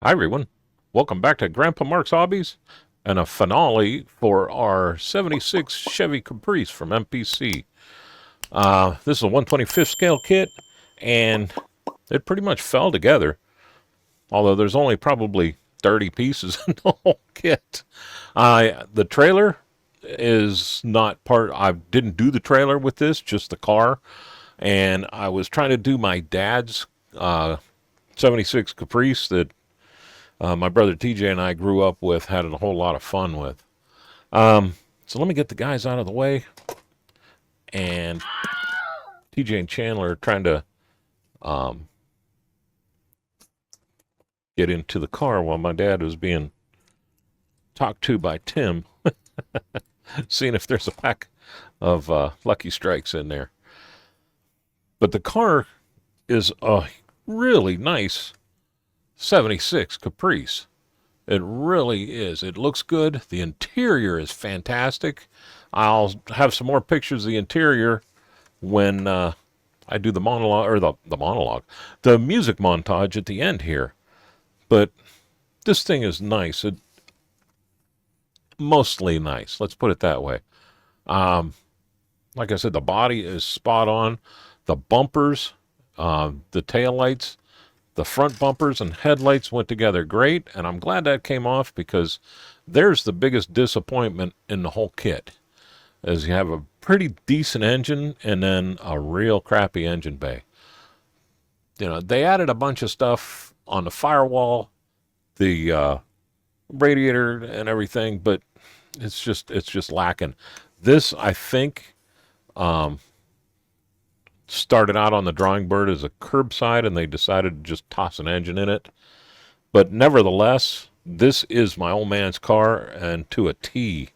Hi, everyone. Welcome back to Grandpa Mark's Hobbies and a finale for our 76 Chevy Caprice from MPC. This is a 125th scale kit, and it pretty much fell together, although there's only probably 30 pieces in the whole kit. The trailer is not part, I didn't do the trailer with this, just the car, and I was trying to do my dad's 76 Caprice that my brother TJ and I grew up with, had a whole lot of fun with. So let me get the guys out of the way. And TJ and Chandler are trying to um, get into the car while my dad was being talked to by Tim, seeing if there's a pack of Lucky Strikes in there. But the car is a really nice 76 Caprice. It really is. It looks good. The interior is fantastic. I'll have some more pictures of the interior when I do the monologue, or the music montage at the end here. But this thing is nice. It mostly nice. Let's put it that way. Um, like I said, the body is spot on. The bumpers, the tail lights, the front bumpers and headlights went together great, and I'm glad that came off because there's the biggest disappointment in the whole kit. Is you have a pretty decent engine and then a real crappy engine bay. They added a bunch of stuff on the firewall, the radiator and everything, but it's just lacking. This, I think, um, started out on the drawing board as a curbside, and they decided to just toss an engine in it. But nevertheless, this is my old man's car, and to a T.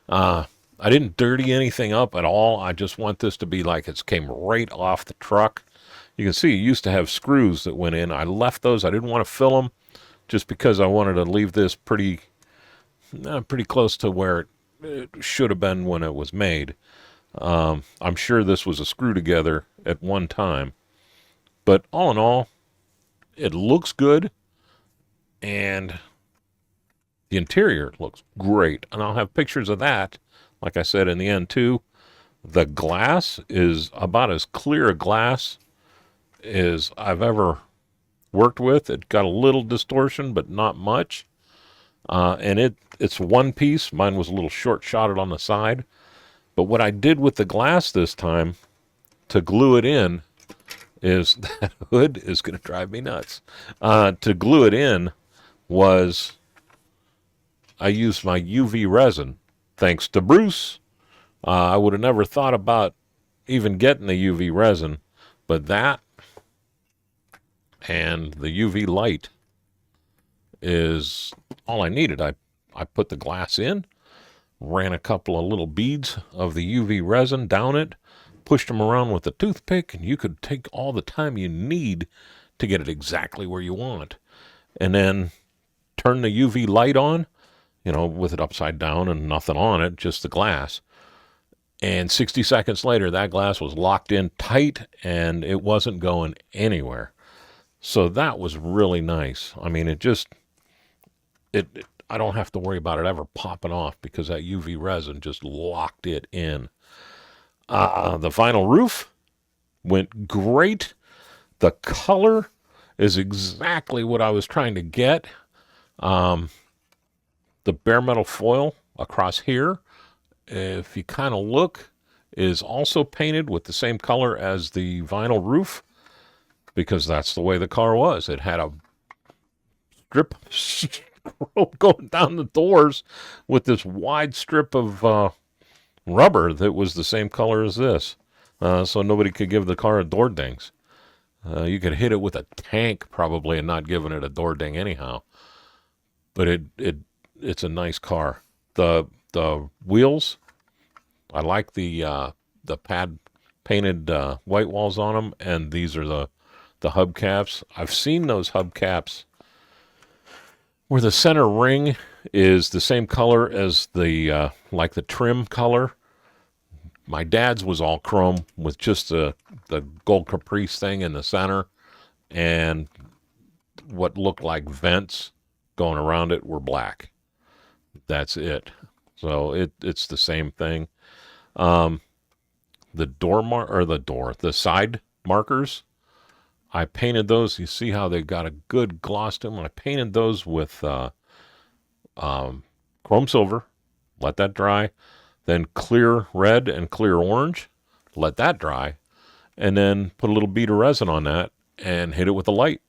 I didn't dirty anything up at all. I just want this to be like it came right off the truck. You can see it used to have screws that went in. I left those. I didn't want to fill them just because I wanted to leave this pretty close to where it should have been when it was made. I'm sure this was a screw together at one time. But all in all, it looks good, and the interior looks great. And I'll have pictures of that, like I said, in the end, too. The glass is about as clear a glass as I've ever worked with. It got a little distortion, but not much. And it's one piece. Mine was a little short shotted on the side. But what I did with the glass this time to glue it in is that hood is going to drive me nuts. To glue it in was I used my UV resin. Thanks to Bruce, I would have never thought about even getting the UV resin, but that and the UV light is all I needed. I put the glass in, ran a couple of little beads of the UV resin down it, pushed them around with a toothpick, and you could take all the time you need to get it exactly where you want. And then turn the UV light on, with it upside down and nothing on it, just the glass. And 60 seconds later, that glass was locked in tight and it wasn't going anywhere. So that was really nice. I mean, I don't have to worry about it ever popping off because that UV resin just locked it in. The vinyl roof went great. The color is exactly what I was trying to get. The bare metal foil across here, if you kind of look, is also painted with the same color as the vinyl roof because that's the way the car was. It had a strip going down the doors with this wide strip of rubber that was the same color as this. So nobody could give the car a door dings. You could hit it with a tank probably and not giving it a door ding anyhow. But it's a nice car. The wheels, I like the pad painted white walls on them, and these are the hubcaps. I've seen those hubcaps where the center ring is the same color as the like the trim color. My dad's was all chrome with just the gold Caprice thing in the center, and what looked like vents going around it were black. That's it. So it's the same thing. Um, the side markers, I painted those. You see how they got a good gloss to them. I painted those with chrome silver. Let that dry. Then clear red and clear orange. Let that dry. And then put a little bead of resin on that and hit it with a light.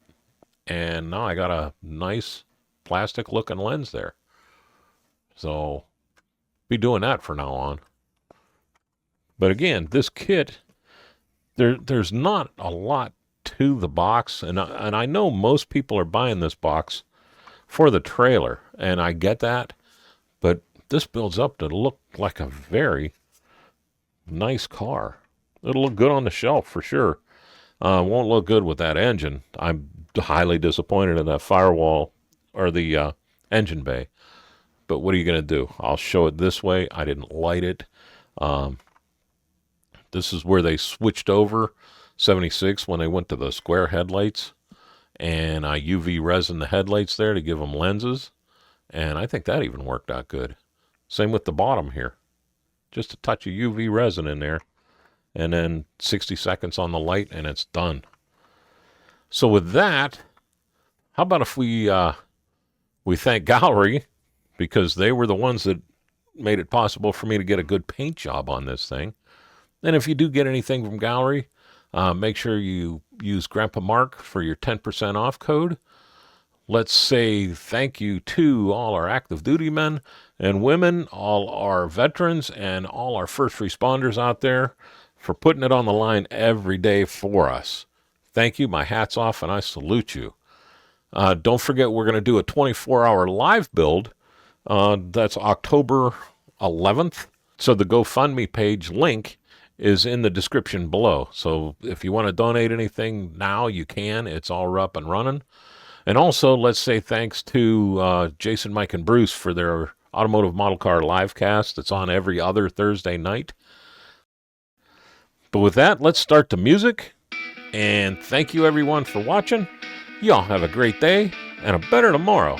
And now I got a nice plastic looking lens there. So be doing that from now on. But again, this kit, there's not a lot to the box, and I know most people are buying this box for the trailer, and I get that, but this builds up to look like a very nice car. It'll look good on the shelf for sure. Won't look good with that engine. I'm highly disappointed in that firewall or the engine bay. But what are you going to do? I'll show it this way. I didn't light it. This is where they switched over 76 when they went to the square headlights. And I UV resin the headlights there to give them lenses. And I think that even worked out good. Same with the bottom here. Just a touch of UV resin in there. And then 60 seconds on the light and it's done. So with that, how about if we thank Gallery, because they were the ones that made it possible for me to get a good paint job on this thing. And if you do get anything from Gallery, make sure you use Grandpa Mark for your 10% off code. Let's say thank you to all our active duty men and women, all our veterans, and all our first responders out there for putting it on the line every day for us. Thank you. My hat's off, and I salute you. Don't forget, we're going to do a 24-hour live build. That's October 11th. So the GoFundMe page link is in the description below. So if you want to donate anything now, you can. It's all up and running. And also, let's say thanks to Jason, Mike, and Bruce for their Automotive Model Car live cast. It's on every other Thursday night. But with that, let's start the music. And thank you, everyone, for watching. Y'all have a great day and a better tomorrow.